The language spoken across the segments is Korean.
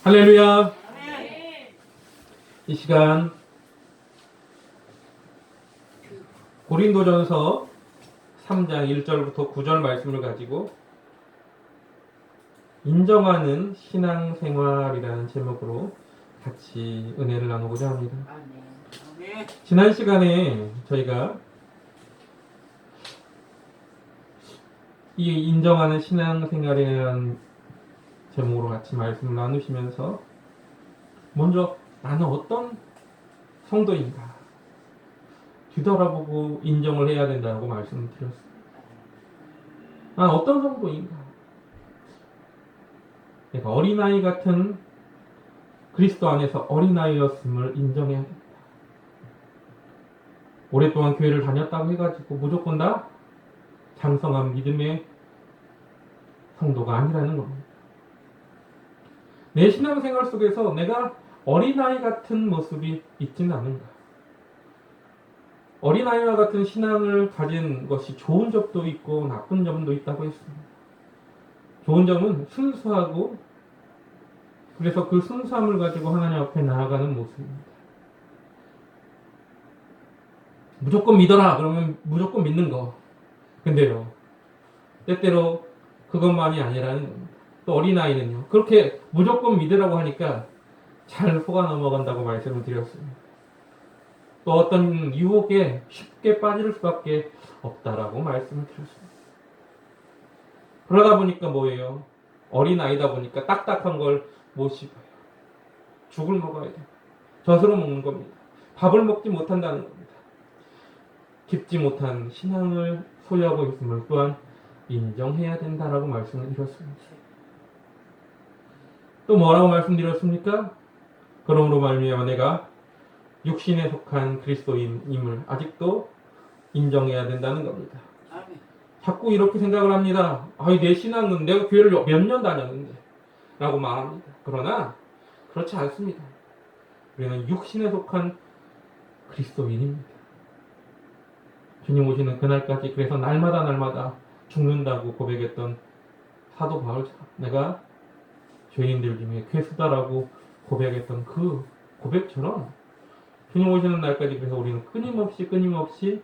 할렐루야. 이 시간 고린도전서 3장 1절부터 9절 말씀을 가지고 인정하는 신앙생활이라는 제목으로 같이 은혜를 나누고자 합니다. 지난 시간에 저희가 이 인정하는 신앙생활이라는 제목으로 같이 말씀을 나누시면서 먼저 나는 어떤 성도인가 뒤돌아보고 인정을 해야 된다고 말씀을 드렸습니다. 나는 어떤 성도인가? 내가 어린아이 같은 그리스도 안에서 어린아이였음을 인정해야 된다. 오랫동안 교회를 다녔다고 해가지고 무조건 다 장성한 믿음의 성도가 아니라는 겁니다. 내 신앙생활 속에서 내가 어린아이 같은 모습이 있지는 않은가? 어린아이와 같은 신앙을 가진 것이 좋은 점도 있고 나쁜 점도 있다고 했습니다. 좋은 점은 순수하고 그래서 그 순수함을 가지고 하나님 앞에 나아가는 모습입니다. 무조건 믿어라 그러면 무조건 믿는 거. 근데요, 때때로 그것만이 아니라는 겁니다. 또 어린아이는요, 그렇게 무조건 믿으라고 하니까 잘 속아 넘어간다고 말씀을 드렸습니다. 또 어떤 유혹에 쉽게 빠질 수밖에 없다라고 말씀을 드렸습니다. 그러다 보니까 뭐예요? 어린아이다 보니까 딱딱한 걸 못 씹어요. 죽을 먹어야 돼요. 젖으로 먹는 겁니다. 밥을 먹지 못한다는 겁니다. 깊지 못한 신앙을 소유하고 있음을 또한 인정해야 된다라고 말씀을 드렸습니다. 또 뭐라고 말씀드렸습니까? 그러므로 말미암아 내가 육신에 속한 그리스도인임을 아직도 인정해야 된다는 겁니다. 자꾸 이렇게 생각을 합니다. 내 신앙은 내가 교회를 몇 년 다녔는데 라고 말합니다. 그러나 그렇지 않습니다. 우리는 육신에 속한 그리스도인입니다. 주님 오시는 그날까지 그래서 날마다 죽는다고 고백했던 사도 바울처럼 내가 죄인들 중에 괴수다라고 고백했던 그 고백처럼 주님 오시는 날까지 그래서 우리는 끊임없이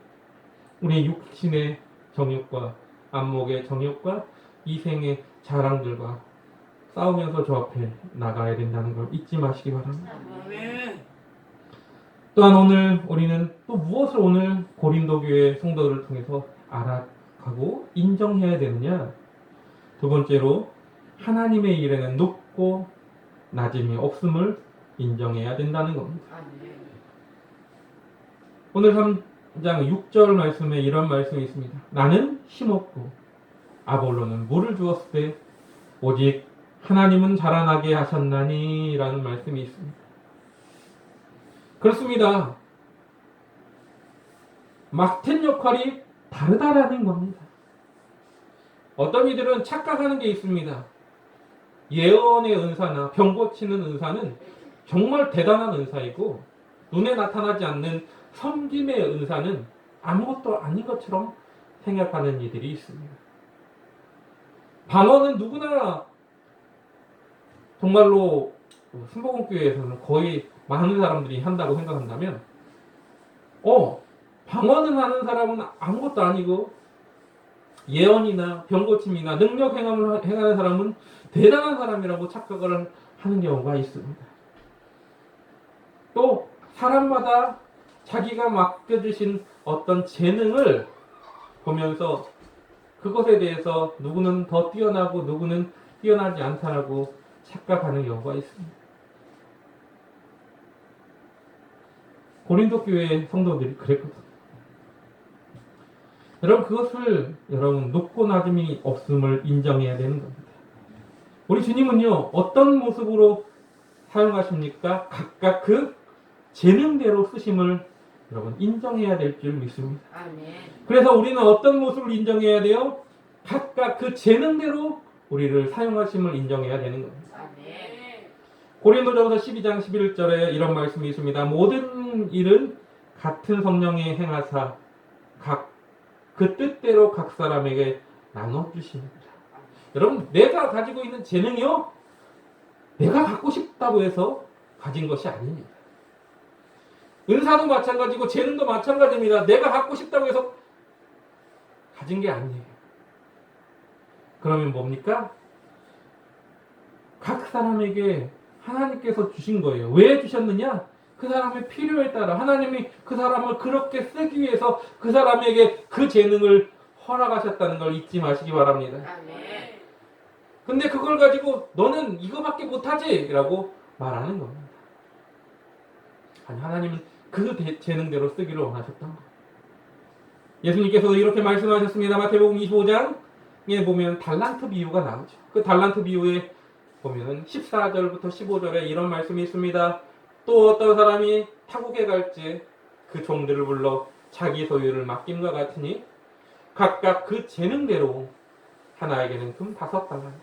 우리의 육신의 정욕과 안목의 정욕과 이생의 자랑들과 싸우면서 저 앞에 나가야 된다는 걸 잊지 마시기 바랍니다. 또한 오늘 우리는 또 무엇을 오늘 고린도 교회 성도들을 통해서 알아가고 인정해야 되느냐? 두 번째로 하나님의 일에는 높고 낮음이 없음을 인정해야 된다는 겁니다. 오늘 3장 6절 말씀에 이런 말씀이 있습니다. 나는 심었고 아볼로는 물을 주었을 때 오직 하나님은 자라나게 하셨나니 라는 말씀이 있습니다. 그렇습니다. 맡은 역할이 다르다라는 겁니다. 어떤 이들은 착각하는 게 있습니다. 예언의 은사나 병 고치는 은사는 정말 대단한 은사이고 눈에 나타나지 않는 섬김의 은사는 아무것도 아닌 것처럼 생각하는 이들이 있습니다. 방언은 누구나 정말로 순복음교회에서는 거의 많은 사람들이 한다고 생각한다면 방언을 하는 사람은 아무것도 아니고 예언이나 병고침이나 능력 행함을 행하는 사람은 대단한 사람이라고 착각을 하는 경우가 있습니다. 또 사람마다 자기가 맡겨주신 어떤 재능을 보면서 그것에 대해서 누구는 더 뛰어나고 누구는 뛰어나지 않다라고 착각하는 경우가 있습니다. 고린도 교회 성도들이 그랬거든요. 여러분 그것을 높고 낮음이 없음을 인정해야 되는 겁니다. 우리 주님은요 어떤 모습으로 사용하십니까? 각각 그 재능대로 쓰심을 여러분 인정해야 될 줄 믿습니다. 그래서 우리는 어떤 모습을 인정해야 돼요? 각각 그 재능대로 우리를 사용하심을 인정해야 되는 겁니다. 고린도전서 12장 11절에 이런 말씀이 있습니다. 모든 일은 같은 성령의 행하사 각 그 뜻대로 각 사람에게 나눠주십니다. 여러분 내가 가지고 있는 재능이요 내가 갖고 싶다 싶다고 해서 가진 것이 아닙니다. 은사도 마찬가지고 재능도 마찬가지입니다. 내가 갖고 싶다고 해서 가진 게 아니에요. 그러면 뭡니까? 각 사람에게 하나님께서 주신 거예요. 왜 주셨느냐? 그 사람의 필요에 따라 하나님이 그 사람을 그렇게 쓰기 위해서 그 사람에게 그 재능을 허락하셨다는 걸 잊지 마시기 바랍니다. 근데 그걸 가지고 너는 이거밖에 못하지? 라고 말하는 겁니다. 아니, 하나님은 그 재능대로 쓰기를 원하셨던 거예요. 예수님께서도 이렇게 말씀하셨습니다. 마태복음 25장에 보면 달란트 비유가 나오죠. 그 달란트 비유에 보면은 14절부터 15절에 이런 말씀이 있습니다. 또 어떤 사람이 타국에 갈지 그 종들을 불러 자기 소유를 맡김과 같으니 각각 그 재능대로 하나에게는 금 5달란트,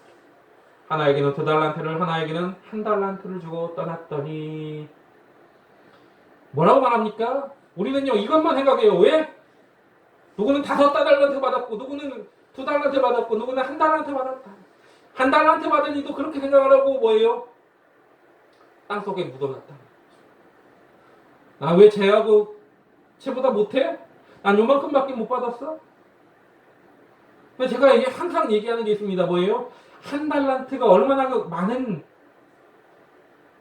하나에게는 2달란트를, 하나에게는 1달란트를 주고 떠났더니 뭐라고 말합니까? 우리는요 이것만 생각해요. 왜? 누구는 5달란트 받았고 누구는 2달란트 받았고 누구는 1달란트 받았다. 1달란트 받은 이도 그렇게 생각을 하고 뭐예요? 땅속에 묻어놨다. 아, 왜 쟤하고 쟤보다 못해? 난 요만큼밖에 못 받았어? 제가 항상 얘기하는 게 있습니다. 뭐예요? 1달란트가 얼마나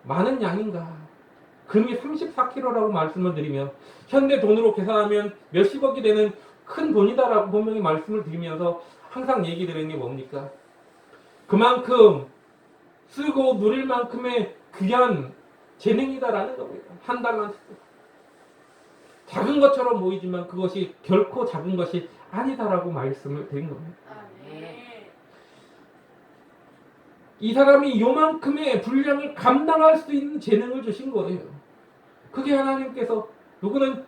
많은 양인가. 금이 34kg라고 말씀을 드리면 현대 돈으로 계산하면 몇십억이 되는 큰 돈이다라고 분명히 말씀을 드리면서 항상 얘기 드리는 게 뭡니까? 그만큼 쓰고 누릴 만큼의 귀한 재능이다라는 겁니다. 1달란트. 작은 것처럼 보이지만 그것이 결코 작은 것이 아니다라고 말씀을 드린 겁니다. 이 사람이 요만큼의 분량을 감당할 수 있는 재능을 주신 거예요. 그게 하나님께서 누구는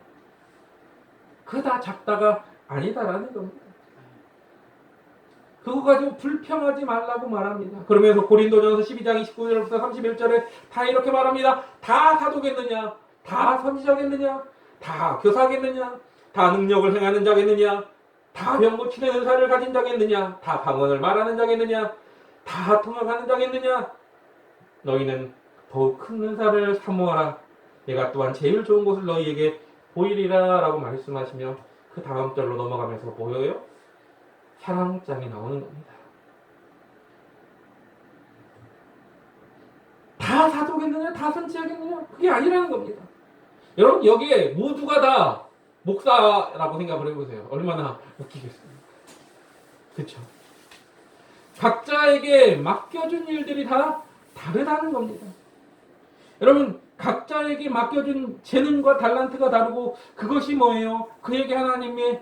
그다 작다가 아니다라는 겁니다. 그거 가지고 불평하지 말라고 말합니다. 그러면서 고린도전서 12장 29절부터 31절에 다 이렇게 말합니다. 다 사도겠느냐? 다 선지자겠느냐? 다 교사겠느냐? 다 능력을 행하는 자겠느냐? 다 병 고치는 은사를 가진 자겠느냐? 다 방언을 말하는 자겠느냐? 다 통역하는 자겠느냐? 너희는 더욱 큰 은사를 사모하라. 내가 또한 제일 좋은 곳을 너희에게 보이리라 라고 말씀하시며 그 다음 절로 넘어가면서 보여요? 사랑장이 나오는 겁니다. 다 사도겠느냐? 다 선지자겠느냐? 그게 아니라는 겁니다. 여러분 여기에 모두가 다 목사라고 생각을 해보세요. 얼마나 웃기겠습니까? 그렇죠? 각자에게 맡겨준 일들이 다 다르다는 겁니다. 여러분 각자에게 맡겨준 재능과 달란트가 다르고 그것이 뭐예요? 그에게 하나님이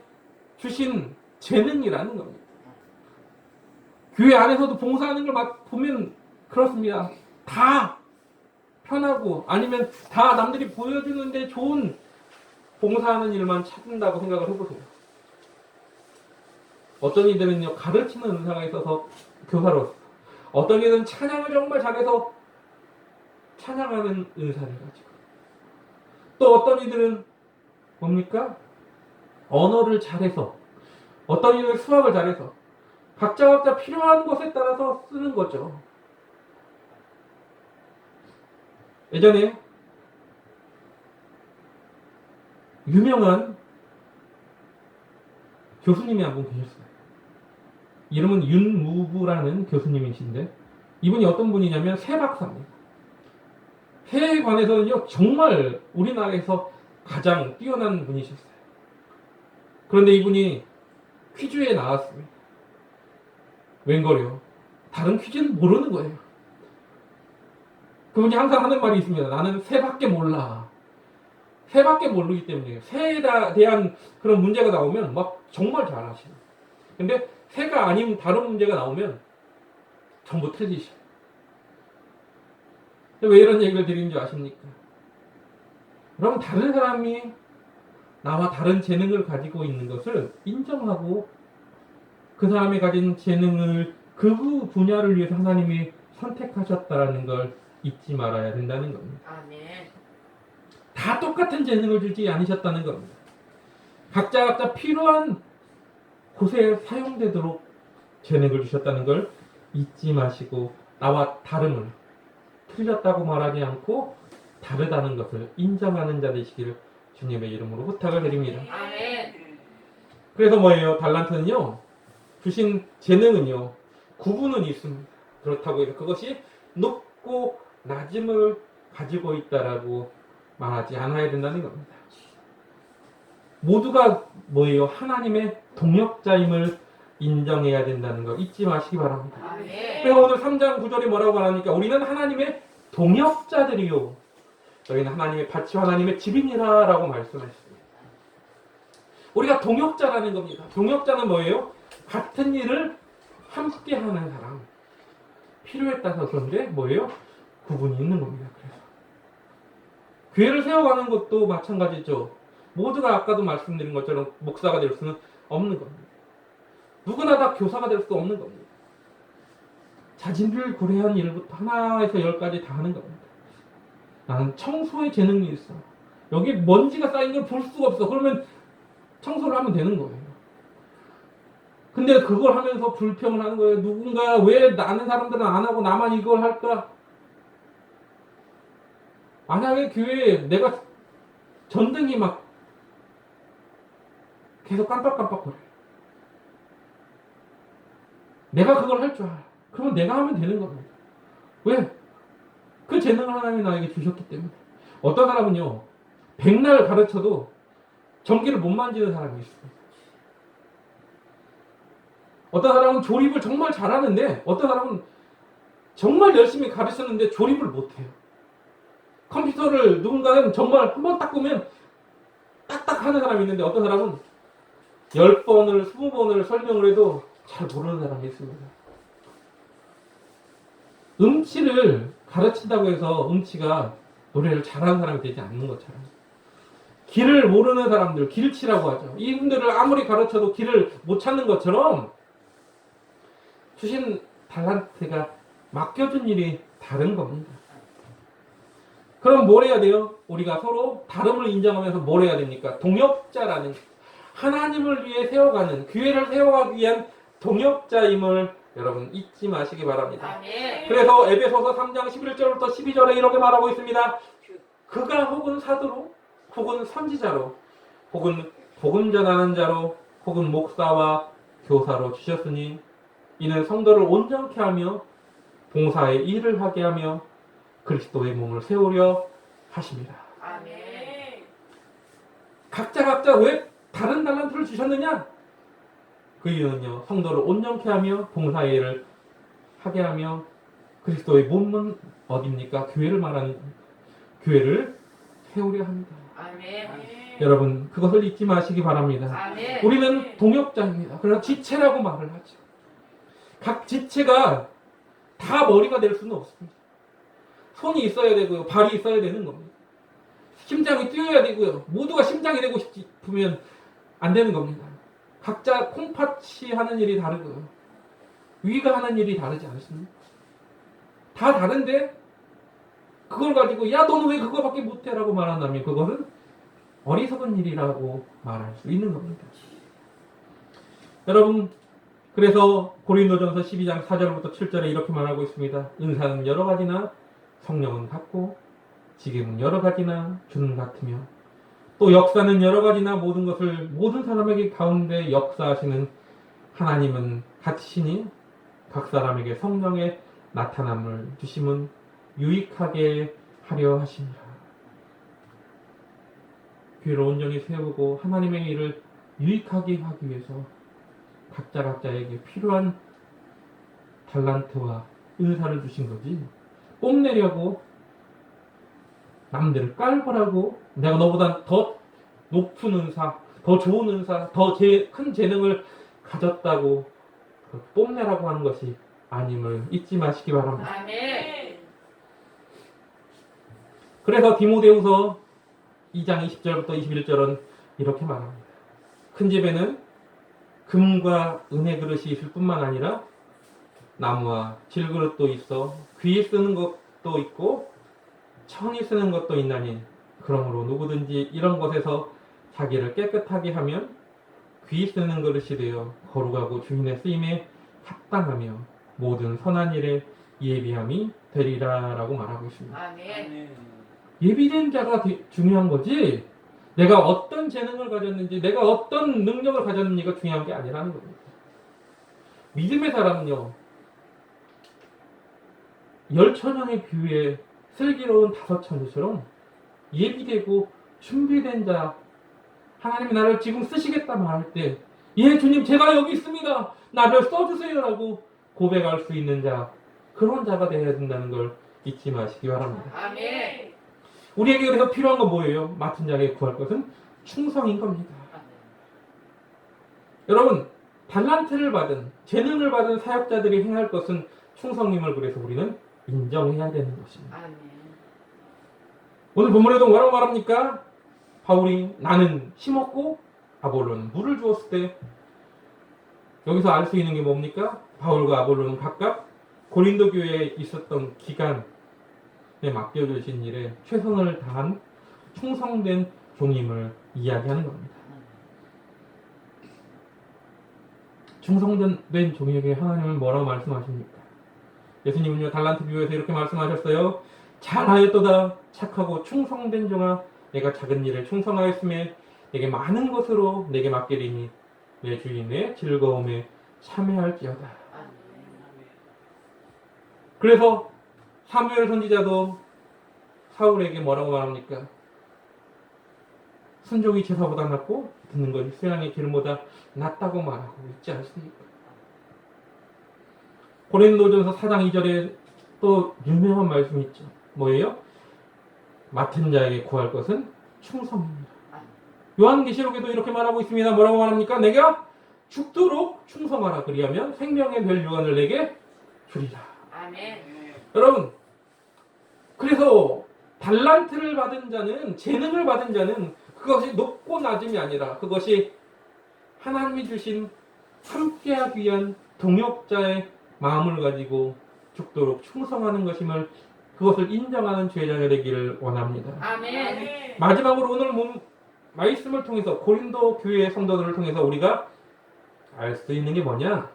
주신 재능이라는 겁니다. 교회 안에서도 봉사하는 걸 보면 그렇습니다. 다 편하고 아니면 다 남들이 보여주는데 좋은 봉사하는 일만 찾는다고 생각을 해보세요. 어떤 이들은요 가르치는 은사가 있어서 교사로서, 어떤 이들은 찬양을 정말 잘해서 찬양하는 은사를 가지고, 또 어떤 이들은 뭡니까? 언어를 잘해서, 어떤 이들은 수학을 잘해서 각자 필요한 것에 따라서 쓰는 거죠. 예전에 유명한 교수님이 한 분 계셨어요. 이름은 윤무부라는 교수님이신데 이분이 어떤 분이냐면 새 박사입니다. 새에 관해서는요 정말 우리나라에서 가장 뛰어난 분이셨어요. 그런데 이분이 퀴즈에 나왔습니다. 웬걸요? 다른 퀴즈는 모르는 거예요. 그분이 항상 하는 말이 있습니다. 나는 새밖에 몰라. 새밖에 모르기 때문에 새에 대한 그런 문제가 나오면 막 정말 잘하시는. 근데 새가 아닌 다른 문제가 나오면 전부 틀리셔. 왜 이런 얘기를 드리는 줄 아십니까? 여러분 다른 사람이 나와 다른 재능을 가지고 있는 것을 인정하고 그 사람이 가진 재능을 그 분야를 위해서 하나님이 선택하셨다는 걸 잊지 말아야 된다는 겁니다. 아멘. 다 똑같은 재능을 주지 않으셨다는 겁니다. 각자 필요한 곳에 사용되도록 재능을 주셨다는 걸 잊지 마시고 나와 다름을, 틀렸다고 말하지 않고 다르다는 것을 인정하는 자 되시기를 주님의 이름으로 부탁을 드립니다. 아멘. 그래서 뭐예요? 달란트는요, 주신 재능은요, 구분은 있습니다. 그렇다고 해서 그것이 높고 낮음을 가지고 있다라고 말하지 않아야 된다는 겁니다. 모두가 뭐예요? 하나님의 동역자임을 인정해야 된다는 거 잊지 마시기 바랍니다. 아멘. 그래서 오늘 3장 9절이 뭐라고 말하니까 우리는 하나님의 동역자들이요, 저희는 하나님의 밭이 하나님의 집이니라 라고 말씀하셨습니다. 우리가 동역자라는 겁니다. 동역자는 뭐예요? 같은 일을 함께 하는 사람. 필요에 따라서 그런데 뭐예요? 구분이 있는 겁니다. 그래서 교회를 세워가는 것도 마찬가지죠. 모두가 아까도 말씀드린 것처럼 목사가 될 수는 없는 겁니다. 누구나 다 교사가 될 수 없는 겁니다. 자질을 구레한 일부터 하나에서 열까지 다 하는 겁니다. 나는 청소에 재능이 있어. 여기 먼지가 쌓인 걸 볼 수가 없어. 그러면 청소를 하면 되는 거예요. 근데 그걸 하면서 불평을 하는 거예요. 누군가 왜 아는 사람들은 안 하고 나만 이걸 할까? 만약에 교회에 내가 전등이 막 계속 깜빡깜빡거려. 내가 그걸 할 줄 알아. 그러면 내가 하면 되는 겁니다. 왜? 그 재능을 하나님이 나에게 주셨기 때문에. 어떤 사람은요, 백날 가르쳐도 전기를 못 만지는 사람이 있어요. 어떤 사람은 조립을 정말 잘하는데 어떤 사람은 정말 열심히 가르쳤는데 조립을 못해요. 컴퓨터를 누군가는 정말 한 번 딱 보면 딱딱 하는 사람이 있는데 어떤 사람은 10번을 20번을 설명을 해도 잘 모르는 사람이 있습니다. 음치를 가르친다고 해서 음치가 노래를 잘하는 사람이 되지 않는 것처럼 길을 모르는 사람들, 길치라고 하죠. 이분들을 아무리 가르쳐도 길을 못 찾는 것처럼 주신 달란트가 맡겨준 일이 다른 겁니다. 그럼 뭘 해야 돼요? 우리가 서로 다름을 인정하면서 뭘 해야 됩니까? 동역자라는, 하나님을 위해 세워가는, 교회를 세워가기 위한 동역자임을 여러분 잊지 마시기 바랍니다. 아멘. 그래서 에베소서 3장 11절부터 12절에 이렇게 말하고 있습니다. 그가 혹은 사도로, 혹은 선지자로, 혹은 복음 전하는 자로, 혹은 목사와 교사로 주셨으니 이는 성도를 온전케 하며 봉사의 일을 하게 하며 그리스도의 몸을 세우려 하십니다. 아멘. 각자 왜 다른 달란트를 주셨느냐? 그 이유는요, 성도를 온전케 하며 봉사의 일을 하게 하며 그리스도의 몸은 어디입니까? 교회를 말하는 겁니다. 교회를 세우려 합니다. 아멘. 여러분, 그것을 잊지 마시기 바랍니다. 아멘. 우리는 동역자입니다. 그래서 지체라고 말을 하죠. 각 지체가 다 머리가 될 수는 없습니다. 손이 있어야 되고요, 발이 있어야 되는 겁니다. 심장이 뛰어야 되고요, 모두가 심장이 되고 싶으면 안 되는 겁니다. 각자 콩팥이 하는 일이 다르고요, 위가 하는 일이 다르지 않습니까? 다 다른데 그걸 가지고 야 너는 왜 그거밖에 못해? 라고 말한다면 그것은 어리석은 일이라고 말할 수 있는 겁니다. 여러분, 그래서 고린도전서 12장 4절부터 7절에 이렇게 말하고 있습니다. 은사는 여러 가지나 성령은 같고 지금은 여러 가지나 주는 같으며 또 역사는 여러 가지나 모든 것을 모든 사람에게 가운데 역사하시는 하나님은 같으시니 각 사람에게 성령의 나타남을 주심은 유익하게 하려 하십니다. 교회를 온전히 세우고 하나님의 일을 유익하게 하기 위해서 각자에게 필요한 달란트와 은사를 주신 거지, 뽐내려고 남들을 깔보라고 내가 너보다 더 높은 은사, 더 좋은 은사, 더 큰 재능을 가졌다고 뽐내라고 하는 것이 아님을 잊지 마시기 바랍니다. 아멘. 그래서 디모데후서 2장 20절부터 21절은 이렇게 말합니다. 큰 집에는 금과 은의 그릇이 있을 뿐만 아니라 나무와 질그릇도 있어 귀에 쓰는 것도 있고 천이 쓰는 것도 있나니 그러므로 누구든지 이런 것에서 자기를 깨끗하게 하면 귀 쓰는 그릇이 되어 거룩하고 주인의 쓰임에 합당하며 모든 선한 일에 예비함이 되리라라고 말하고 있습니다. 아멘. 예비된 자가 중요한 거지, 내가 어떤 재능을 가졌는지, 내가 어떤 능력을 가졌는지가 중요한 게 아니라는 겁니다. 믿음의 사람은요, 열처녀의 뷰에 슬기로운 다섯 처녀처럼 예비되고 준비된 자, 하나님이 나를 지금 쓰시겠다 말할 때, 예, 주님, 제가 여기 있습니다, 나를 써주세요 라고 고백할 수 있는 자, 그런 자가 되어야 된다는 걸 잊지 마시기 바랍니다. 아멘. 우리에게 그래서 필요한 건 뭐예요? 맡은 자에게 구할 것은 충성인 겁니다. 여러분, 달란트를 받은, 재능을 받은 사역자들이 행할 것은 충성임을 그래서 우리는 인정해야 되는 것입니다. 아멘. 오늘 본문에도 뭐라고 말합니까? 바울이 나는 심었고 아볼로는 물을 주었을 때, 여기서 알 수 있는 게 뭡니까? 바울과 아볼로는 각각 고린도 교회에 있었던 기간에 맡겨주신 일에 최선을 다한 충성된 종임을 이야기하는 겁니다. 충성된 종에게 하나님은 뭐라고 말씀하십니까? 예수님은요, 달란트 비유에서 이렇게 말씀하셨어요. 잘하였도다 착하고 충성된 종아, 내가 작은 일을 충성하였으며 내게 많은 것으로 내게 맡기리니 내 주인의 즐거움에 참여할지어다. 그래서 사무엘 선지자도 사울에게 뭐라고 말합니까? 순종이 제사보다 낫고 듣는 것이 수양의 기름보다 낫다고 말하고 있지 않습니까? 고린도전서 4장 2절에 또 유명한 말씀이 있죠. 뭐예요? 맡은 자에게 구할 것은 충성입니다. 요한계시록에도 이렇게 말하고 있습니다. 뭐라고 말합니까? 내가 죽도록 충성하라. 그리하면 생명의 별 유언을 내게 주리라. 아멘. 여러분, 그래서 달란트를 받은 자는, 재능을 받은 자는 그것이 높고 낮음이 아니라 그것이 하나님이 주신 함께하기 위한 동역자의 마음을 가지고 죽도록 충성하는 것임을, 그것을 인정하는 제자가 되기를 원합니다. 아멘. 마지막으로 오늘 말씀을 통해서, 고린도 교회의 성도들을 통해서 우리가 알 수 있는 게 뭐냐?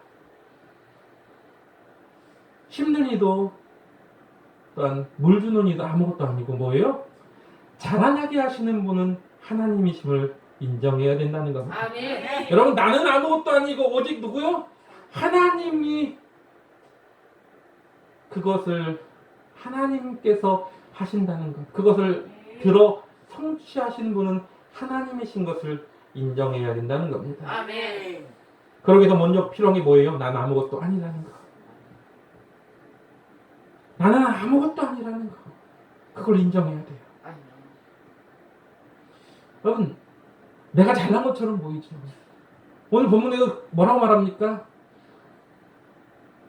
힘든 이도 또한 물 주는 이도 아무것도 아니고 뭐예요? 자라나게 하시는 분은 하나님이심을 인정해야 된다는 겁니다. 아멘. 여러분, 나는 아무것도 아니고 오직 누구요? 하나님이, 그것을 하나님께서 하신다는 것, 그것을 들어 성취하시는 분은 하나님이신 것을 인정해야 된다는 겁니다. 아멘. 그러기 위해서 먼저 필요한 게 뭐예요? 나는 아무것도 아니라는 것. 나는 아무것도 아니라는 것. 그걸 인정해야 돼요. 아멘. 여러분, 내가 잘난 것처럼 보이죠. 오늘 본문에도 뭐라고 말합니까?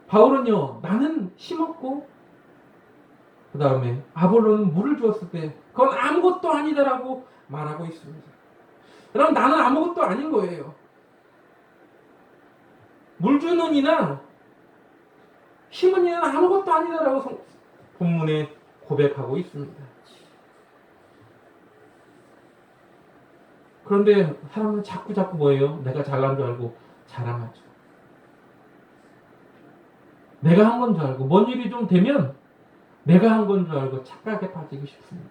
바울은요, 나는 심었고 그 다음에 아볼로는 물을 주었을 때 그건 아무것도 아니다라고 말하고 있습니다. 여러분, 나는 아무것도 아닌 거예요. 물 주는 이나 심은 이는 아무것도 아니다라고 본문에 고백하고 있습니다. 그런데 사람은 자꾸 뭐예요? 내가 잘난 줄 알고 자랑하죠. 내가 한 건 줄 알고, 뭔 일이 좀 되면 내가 한 건 줄 알고 착각에 빠지기 쉽습니다.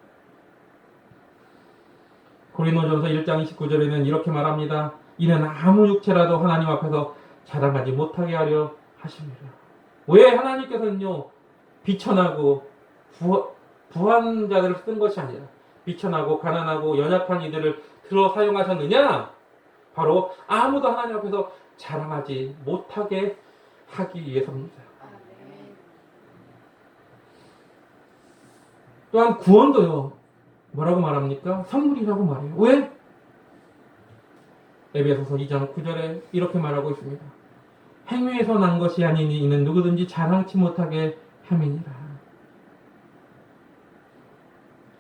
고린도전서 1장 29절에는 이렇게 말합니다. 이는 아무 육체라도 하나님 앞에서 자랑하지 못하게 하려 하십니다. 왜 하나님께서는요, 비천하고 부한 자들을 쓴 것이 아니라 비천하고 가난하고 연약한 이들을 들어 사용하셨느냐? 바로 아무도 하나님 앞에서 자랑하지 못하게 하기 위해서입니다. 또한 구원도요, 뭐라고 말합니까? 선물이라고 말해요. 왜? 에베소서 2장 9절에 이렇게 말하고 있습니다. 행위에서 난 것이 아니니 이는 누구든지 자랑치 못하게 함이니라.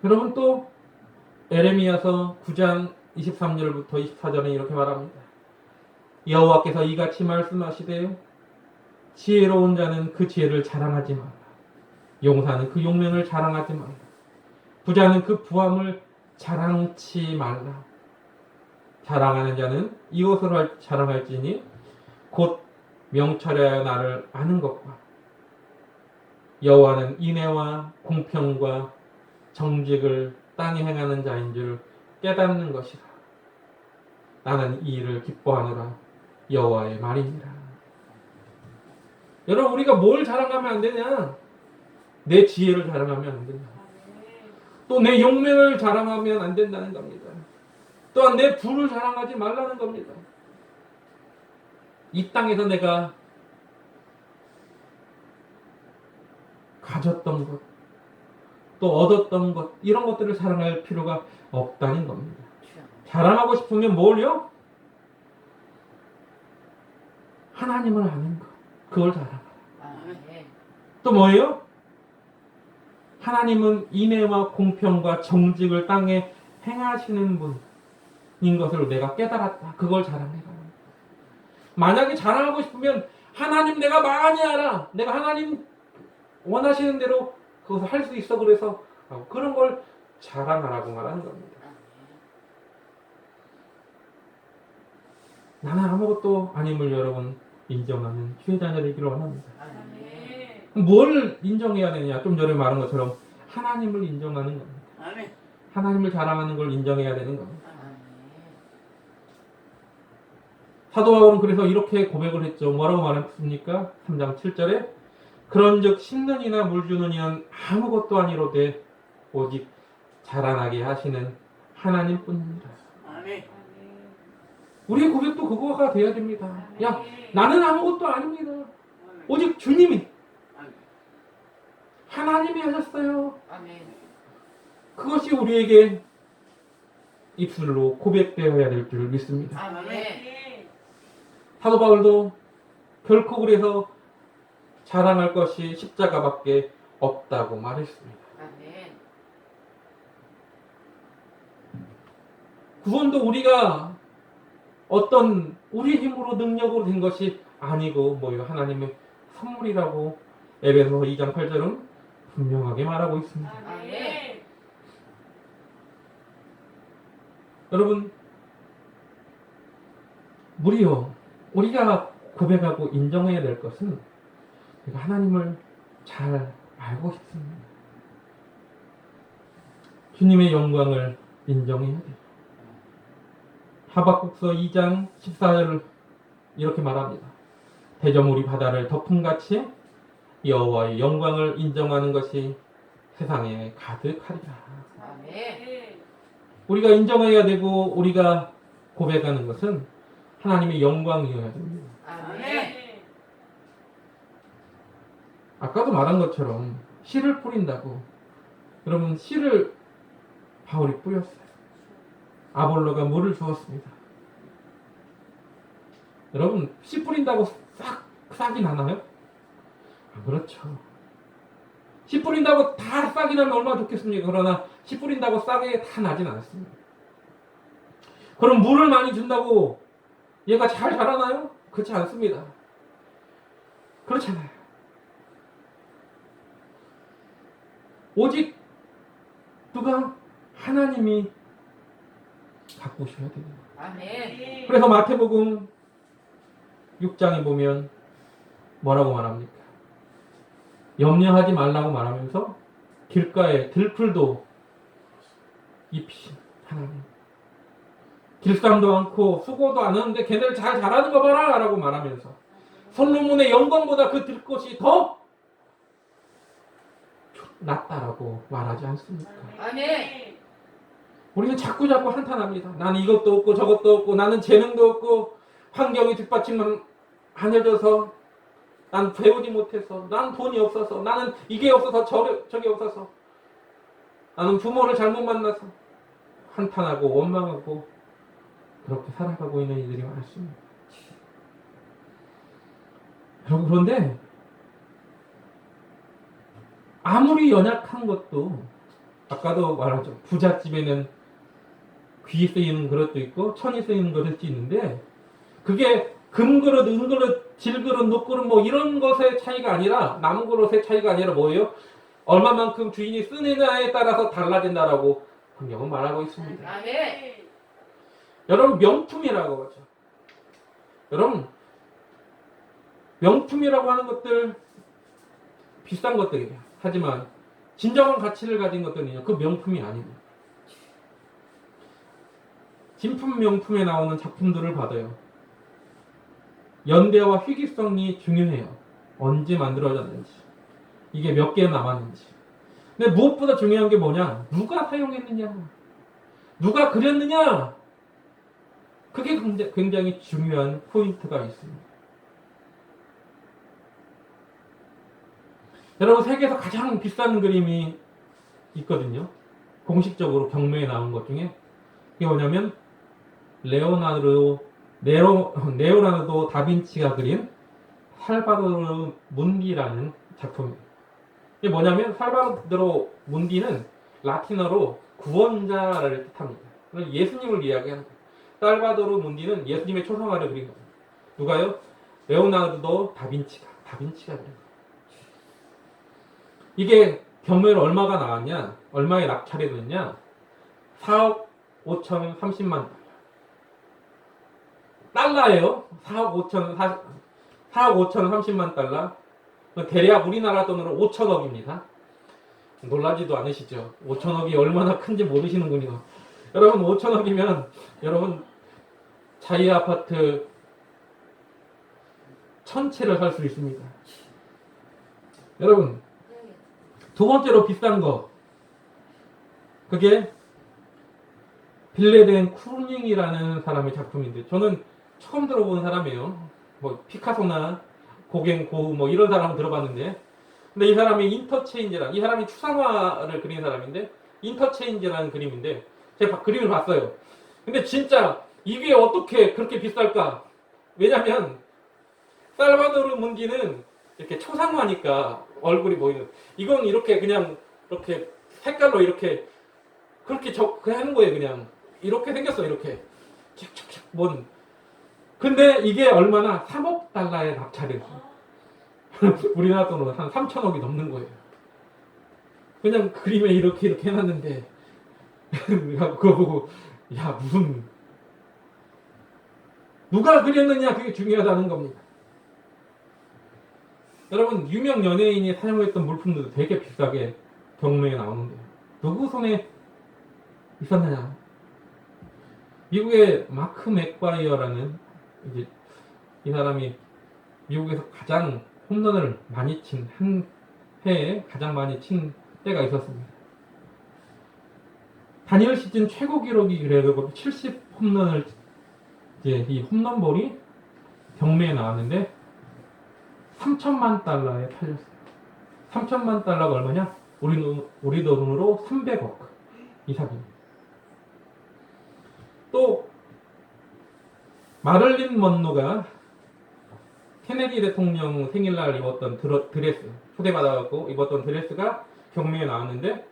여러분, 또 에레미야서 9장 23절부터 24절에 이렇게 말합니다. 여호와께서 이같이 말씀하시되 지혜로운 자는 그 지혜를 자랑하지 마라. 용사는 그 용맹을 자랑하지 마라. 부자는 그 부함을 자랑치 말라. 자랑하는 자는 이것을 자랑할지니 곧 명철하여 나를 아는 것과 여호와는 인애와 공평과 정직을 땅에 행하는 자인 줄 깨닫는 것이라. 나는 이 일을 기뻐하노라. 여호와의 말이니라. 여러분, 우리가 뭘 자랑하면 안 되냐? 내 지혜를 자랑하면 안 되냐? 또 내 용맹을 자랑하면 안 된다는 겁니다. 또한 내 부를 자랑하지 말라는 겁니다. 이 땅에서 내가 가졌던 것, 또 얻었던 것, 이런 것들을 자랑할 필요가 없다는 겁니다. 자랑하고 싶으면 뭘요? 하나님을 아는 것, 그걸 자랑하라. 또 뭐예요? 하나님은 인애와 공평과 정직을 땅에 행하시는 분인 것을 내가 깨달았다. 그걸 자랑해라. 만약에 자랑하고 싶으면 하나님 내가 많이 알아. 내가 하나님 원하시는 대로 그것을 할 수 있어. 그래서 그런 걸 자랑하라고 말하는 겁니다. 나는 아무것도 아님을 여러분 인정하는 주의 자녀 되기를 원합니다. 뭘 인정해야 되느냐? 좀 전에 말한 것처럼 하나님을 인정하는 겁니다. 하나님을 자랑하는 걸 인정해야 되는 겁니다. 사도 바울은 그래서 이렇게 고백을 했죠. 뭐라고 말했습니까? 3장 7절에 그런즉 심는 이나 물 주는 이는 아무것도 아니로되 오직 자라나게 하시는 하나님뿐이니라. 우리의 고백도 그거가 돼야 됩니다. 야, 나는 아무것도 아닙니다. 오직 주님이 하나님이 하셨어요. 그것이 우리에게 입술로 고백되어야 될 줄 믿습니다. 사도 바울도 결코 그래서 자랑할 것이 십자가밖에 없다고 말했습니다. 구원도 우리가 어떤 우리 힘으로 능력으로 된 것이 아니고 뭐요? 하나님의 선물이라고 에베소서 2장 8절은 분명하게 말하고 있습니다. 여러분, 우리가 고백하고 인정해야 될 것은 우리가 하나님을 잘 알고 싶습니다. 주님의 영광을 인정해야 돼요. 하박국서 2장 14절을 이렇게 말합니다. 대저물이 바다를 덮음같이 여호와의 영광을 인정하는 것이 세상에 가득하리라. 우리가 인정해야 되고 우리가 고백하는 것은 하나님의 영광이어야 됩니다. 아까도 말한 것처럼 씨를 뿌린다고, 여러분, 씨를 바울이 뿌렸어요. 아볼로가 물을 주었습니다. 여러분, 씨 뿌린다고 싹이 나나요? 그렇죠. 씨 뿌린다고 다 싹이 나면 얼마나 좋겠습니까? 그러나 씨 뿌린다고 싹이 다 나진 않습니다. 그럼 물을 많이 준다고 얘가 잘 자라나요? 그렇지 않습니다. 그렇잖아요. 오직 누가? 하나님이 가꾸셔야 됩니다. 그래서 마태복음 6장에 보면 뭐라고 말합니까? 염려하지 말라고 말하면서 길가에 들풀도 입히신 하나님. 길쌈도 않고 수고도 안 하는데 걔네들 잘 자라는 거 봐라 라고 말하면서 솔로몬의 영광보다 그 들꽃이 더 낫다라고 말하지 않습니까? 우리는 자꾸 한탄합니다. 나는 이것도 없고 저것도 없고 나는 재능도 없고 환경이 뒷받침을 안 해줘서 난 배우지 못해서 난 돈이 없어서 나는 이게 없어서 저게 없어서 나는 부모를 잘못 만나서 한탄하고 원망하고 그렇게 살아가고 있는 이들이 많습니다. 여러분, 그런데 아무리 연약한 것도 아까도 말하죠. 부잣집에는 귀 쓰이는 그릇도 있고 천이 쓰이는 그릇이 있는데 그게 금그릇, 은그릇, 질그릇, 녹그릇 뭐 이런 것의 차이가 아니라 남그릇의 차이가 아니라 뭐예요? 얼마만큼 주인이 쓰느냐에 따라서 달라진다라고 성경은 말하고 있습니다. 여러분, 명품이라고 하죠. 여러분, 명품이라고 하는 것들 비싼 것들이에요. 하지만 진정한 가치를 가진 것들은요, 그 명품이 아닙니다. 진품 명품에 나오는 작품들을 받아요. 연대와 희귀성이 중요해요. 언제 만들어졌는지, 이게 몇 개 남았는지. 근데 무엇보다 중요한 게 뭐냐? 누가 사용했느냐? 누가 그렸느냐? 그게 굉장히 중요한 포인트가 있습니다. 여러분, 세계에서 가장 비싼 그림이 있거든요. 공식적으로 경매에 나온 것 중에. 그게 뭐냐면 레오나르도 다빈치가 그린 살바도르 문디라는 작품입니다. 이게 뭐냐면 살바도르 문디는 라틴어로 구원자를 뜻합니다. 예수님을 이야기하는 거예요. 살바도르 문디는 예수님의 초상화를 그린 겁니다. 누가요? 레오나르도 다빈치가 그린 거예요. 이게 경매로 얼마가 나왔냐? 얼마에 낙찰이 됐냐? 4억 5천 30만 달러예요. 4억 5천 30만 달러. 대략 우리나라 돈으로 5천억입니다. 놀라지도 않으시죠? 5천억이 얼마나 큰지 모르시는군요. 여러분, 5천억이면 여러분 자이 아파트 1000채를 살 수 있습니다. 여러분, 두 번째로 비싼 거, 그게 빌레덴 쿠닝이라는 사람의 작품인데, 저는 처음 들어본 사람이에요. 뭐 피카소나 고갱 고흐 뭐 이런 사람은 들어봤는데, 근데 이 사람이 인터체인지라는, 이 사람이 추상화를 그린 사람인데 인터체인지라는 그림인데, 제가 그림을 봤어요. 근데 진짜 이게 어떻게 그렇게 비쌀까? 왜냐면 살바도르 문디는 이렇게 초상화니까 얼굴이 보이는, 이건 이렇게 그냥 이렇게 색깔로 이렇게 그렇게 그냥 하는 거예요. 그냥 이렇게 생겼어. 이렇게 착착착 뭔. 근데 이게 얼마나 3억 달러에 낙찰이 우리나라 돈으로 한 3천억이 넘는 거예요. 그냥 그림에 이렇게 해놨는데 그거 보고, 야, 무슨, 누가 그렸느냐, 그게 중요하다는 겁니다. 여러분, 유명 연예인이 사용했던 물품들도 되게 비싸게 경매에 나오는데 누구 손에 있었느냐? 미국의 마크 맥과이어라는, 이제 이 사람이 미국에서 가장 홈런을 많이 친, 한 해에 가장 많이 친 때가 있었습니다. 단일 시즌 최고 기록이 그래도 70 홈런을, 이제 이 홈런볼이 경매에 나왔는데 3천만 달러에 팔렸어요. 3천만 달러가 얼마냐? 우리 돈으로 300억 이상입니다. 또 마를린 먼로가 케네디 대통령 생일날 입었던 드레스, 초대받아갖고 입었던 드레스가 경매에 나왔는데,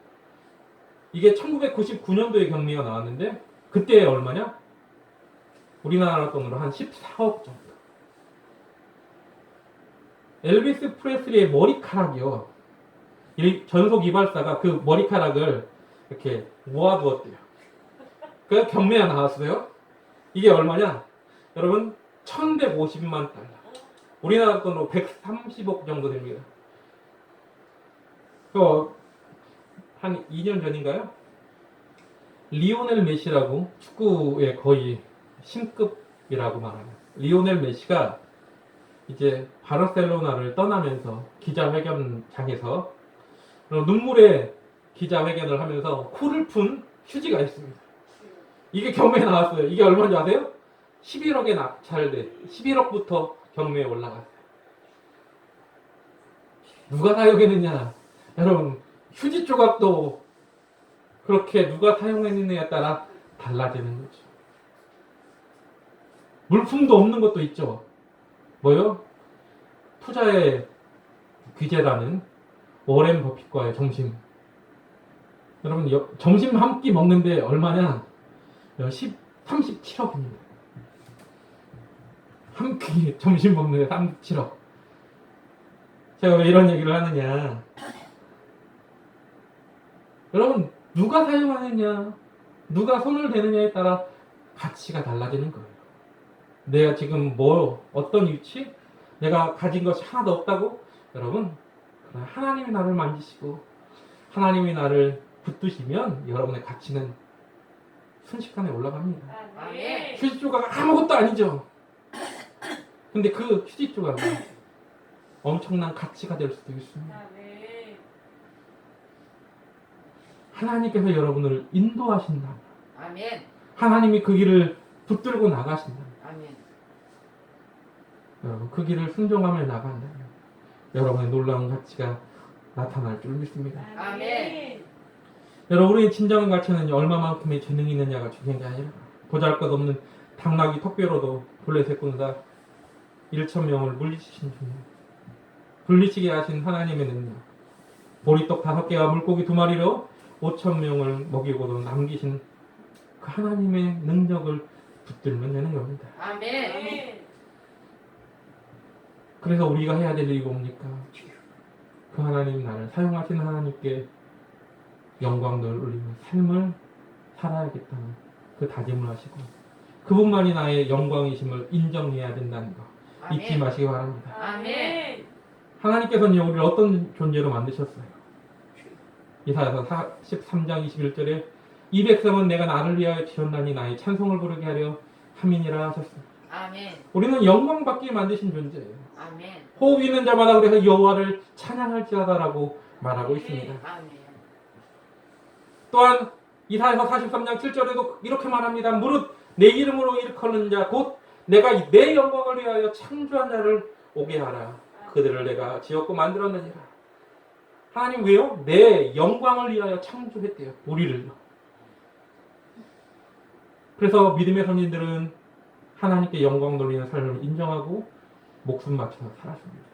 이게 1999년도에 경매가 나왔는데, 그때 얼마냐? 우리나라 돈으로 한 14억 정도. 엘비스 프레슬리의 머리카락이요. 전속 이발사가 그 머리카락을 이렇게 모아두었대요. 그 경매가 나왔어요. 이게 얼마냐? 여러분, 1150만 달러. 우리나라 돈으로 130억 정도 됩니다. 한 2년 전인가요? 리오넬 메시라고, 축구의 거의 신급이라고 말하는 리오넬 메시가 이제 바르셀로나를 떠나면서 기자회견장에서 눈물의 기자회견을 하면서 코를 푼 휴지가 있습니다. 이게 경매에 나왔어요. 이게 얼마인지 아세요? 11억에 낙찰돼, 11억부터 경매에 올라갔어요. 누가 사용했느냐? 여러분, 휴지 조각도 그렇게 누가 사용했느냐에 따라 달라지는 거죠. 물품도 없는 것도 있죠. 뭐요? 투자의 귀재라는 워렌 버핏과의 점심. 여러분, 점심 한 끼 먹는데 얼마냐? 37억입니다. 한 끼 점심 먹는데 37억. 제가 왜 이런 얘기를 하느냐? 여러분, 누가 사용하느냐, 누가 손을 대느냐에 따라 가치가 달라지는 거예요. 내가 지금 어떤 위치? 내가 가진 것이 하나도 없다고? 여러분, 하나님이 나를 만지시고 하나님이 나를 붙드시면 여러분의 가치는 순식간에 올라갑니다. 아멘. 휴지 조각 아무것도 아니죠. 근데 그 휴지 조각은 엄청난 가치가 될 수도 있습니다. 아멘. 하나님께서 여러분을 인도하신다. 아멘. 하나님이 그 길을 붙들고 나가신다. 아멘. 여러분 그 길을 순종하며 나간다면 여러분의 놀라운 가치가 나타날 줄 믿습니다. 아멘. 여러분 우리의 진정한 가치는 얼마만큼의 재능이 있느냐가 중요한 게 아니라 보잘것없는 당나귀 턱뼈로도 블레셋 군사 1,000명을 물리치신 주님, 물리치게 하신 하나님의 능력, 보리떡 5개와 물고기 2마리로 5,000명을 먹이고도 남기신 그 하나님의 능력을 붙들면 되는 겁니다. 아멘. 그래서 우리가 해야 될 일이 뭡니까? 그 하나님 나를 사용하시는 하나님께 영광을 올리는 삶을 살아야겠다는 그 다짐을 하시고 그분만이 나의 영광이심을 인정해야 된다는 거 잊지 마시기 바랍니다. 아멘. 하나님께서는 우리를 어떤 존재로 만드셨어요? 이사야서 13장 21절에 이 백성은 내가 나를 위하여 지었나니 나의 찬송을 부르게 하려 함이니라 하셨습니다. 아멘. 우리는 영광받게 만드신 존재예요. 아멘. 호흡 있는 자마다 그래서 여호와를 찬양할지어다라고 말하고 있습니다. 아멘. 또한 이사야서 43장 7절에도 이렇게 말합니다. 무릇 내 이름으로 일컫는 자 곧 내가 내 영광을 위하여 창조한 자를 오게 하라. 그들을 내가 지었고 만들었느니라. 하나님 왜요? 내 영광을 위하여 창조했대요. 우리를요. 그래서 믿음의 선진들은 하나님께 영광 돌리는 삶을 인정하고 목숨 바쳐서 살았습니다.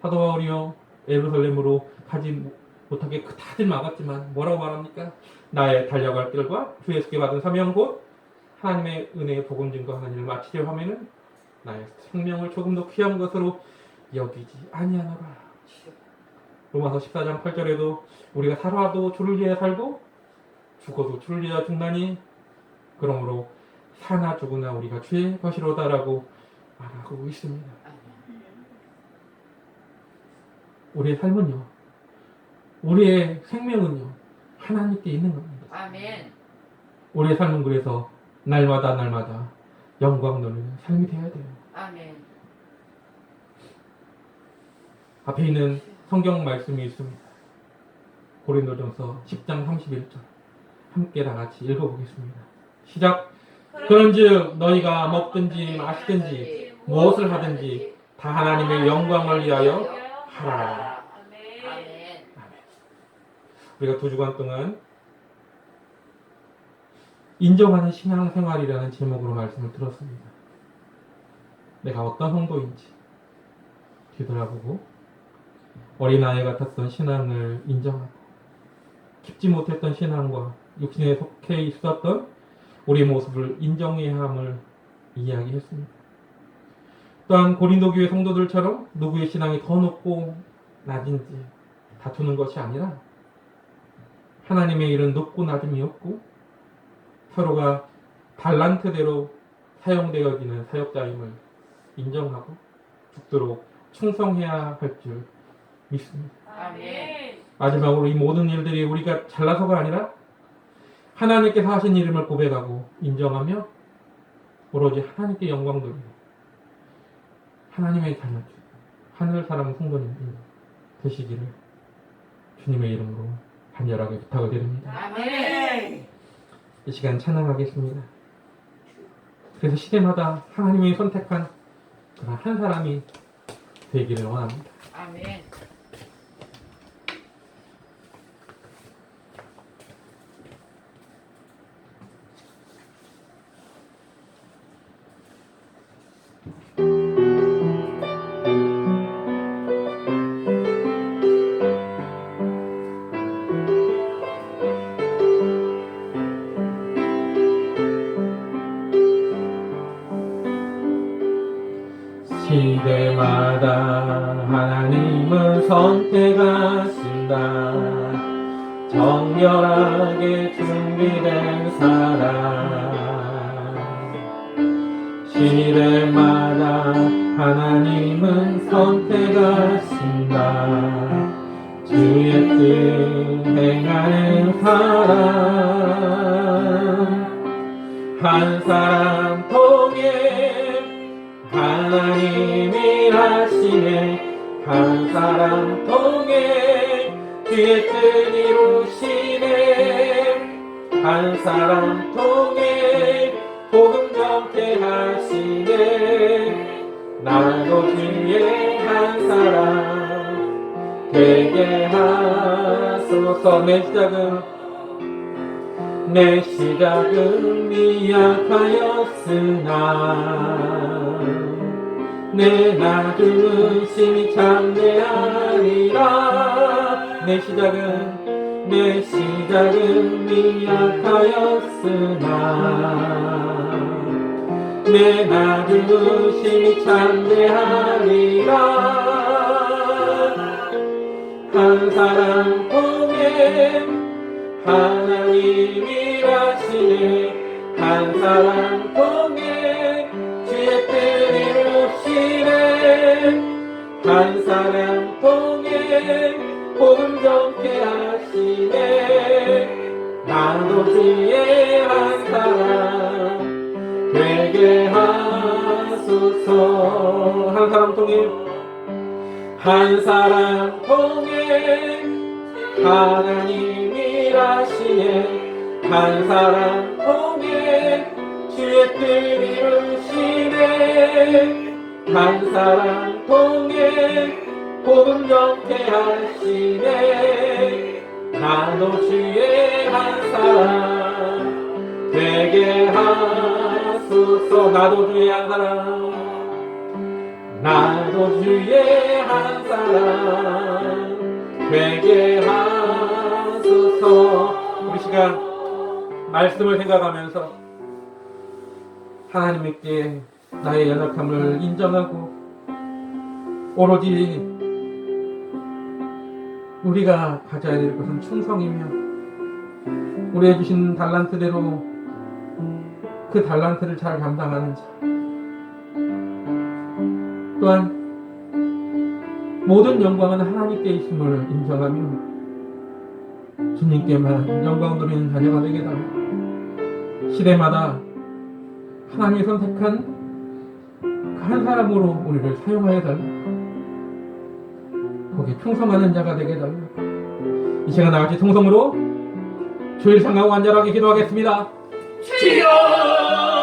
사도 바울이요 예루살렘으로 가지 못하게 다들 막았지만 뭐라고 말합니까? 나의 달려갈 길과 주 예수께 받은 사명 곧 하나님의 은혜의 복음 증거하는 일을 마치려 하면은 나의 생명을 조금도 귀한 것으로 여기지 아니하노라. 로마서 14장 8절에도 우리가 살아도 주를 위해 살고 죽어도 주를 위해 죽나니 그러므로 사나 죽으나 우리가 주의 것이로다라고 말하고 있습니다. 우리의 삶은요, 우리의 생명은요 하나님께 있는 겁니다. 아멘. 우리의 삶은 그래서 날마다 영광 돌리는 삶이 되어야 돼요. 아멘. 앞에 있는 성경 말씀이 있습니다. 고린도전서 10장 31절 함께 다 같이 읽어보겠습니다. 시작. 그런즉 너희가 먹든지 마시든지 무엇을 하든지 다 하나님의 영광을 위하여 하라. 아멘. 아멘. 우리가 2주간 동안 인정하는 신앙생활이라는 제목으로 말씀을 들었습니다. 내가 어떤 성도인지 뒤돌아보고 어린아이 같았던 신앙을 인정하고 깊지 못했던 신앙과 육신에 속해 있었던 우리의 모습을 인정해야 함을 이야기했습니다. 또한 고린도 교회 성도들처럼 누구의 신앙이 더 높고 낮은지 다투는 것이 아니라 하나님의 일은 높고 낮음이 없고 서로가 달란트대로 사용되어지는 사역자임을 인정하고 죽도록 충성해야 할 줄 믿습니다. 아멘. 마지막으로 이 모든 일들이 우리가 잘나서가 아니라 하나님께서 하신 이름을 고백하고 인정하며 오로지 하나님께 영광 돌리는 하나님의 자녀 하늘 사람 성도님 되시기를 주님의 이름으로 간절하게 부탁을 드립니다. 아멘. 이 시간 찬양하겠습니다. 그래서 시대마다 하나님이 선택한 그런 한 사람이 되기를 원합니다. 아멘. 시대마다 하나님은 선택하신다. 정결하게 준비된 사람. 시대마다 하나님은 선택하신다. 주의 뜻 행하는 사람, 한 사람 통해 하나님이 하시네. 한 사람 통해 주의 뜻 이루시네. 한 사람 통해 복음 전케 하시네. 나도 주의 한 사람 되게 하소서. 내 시작은 미약하였으나 내 나중은 심히 장대하리라. 내 시작은 미약하였으나 내 나중은 심히 장대하리라. 한 사람 통해 하나님이 하시네. 한 사람 통해 주의 뜻 이루시네. 한 사람 통해 복음 전케 하시네. 나도 주의 한 사람 되게 하소서. 한 사람 통해 한 사람 통해 하나님이 하시네. 한 사람 통해 주의 뜻 이루시네. 한 사람 통해 복음 전케 하시네. 나도 주의 한 사람 되게 하소서. 나도 주의 한 사람, 나도 주의 한 사람 되게 하소서. 우리 시간 말씀을 생각하면서 하나님께 나의 연약함을 인정하고 오로지 우리가 가져야 될 것은 충성이며 우리에게 주신 달란트대로 그 달란트를 잘 감당하는 자, 또한 모든 영광은 하나님께 있음을 인정하며 주님께만 영광 돌리는 자녀가 되게 달라. 시대마다 하나님이 선택한 그 한 사람으로 우리를 사용하여 달라. 거기에 충성하는 자가 되게 달라. 이 시간 나같이 통성으로 주일 상하고 간절하게 기도하겠습니다. 주여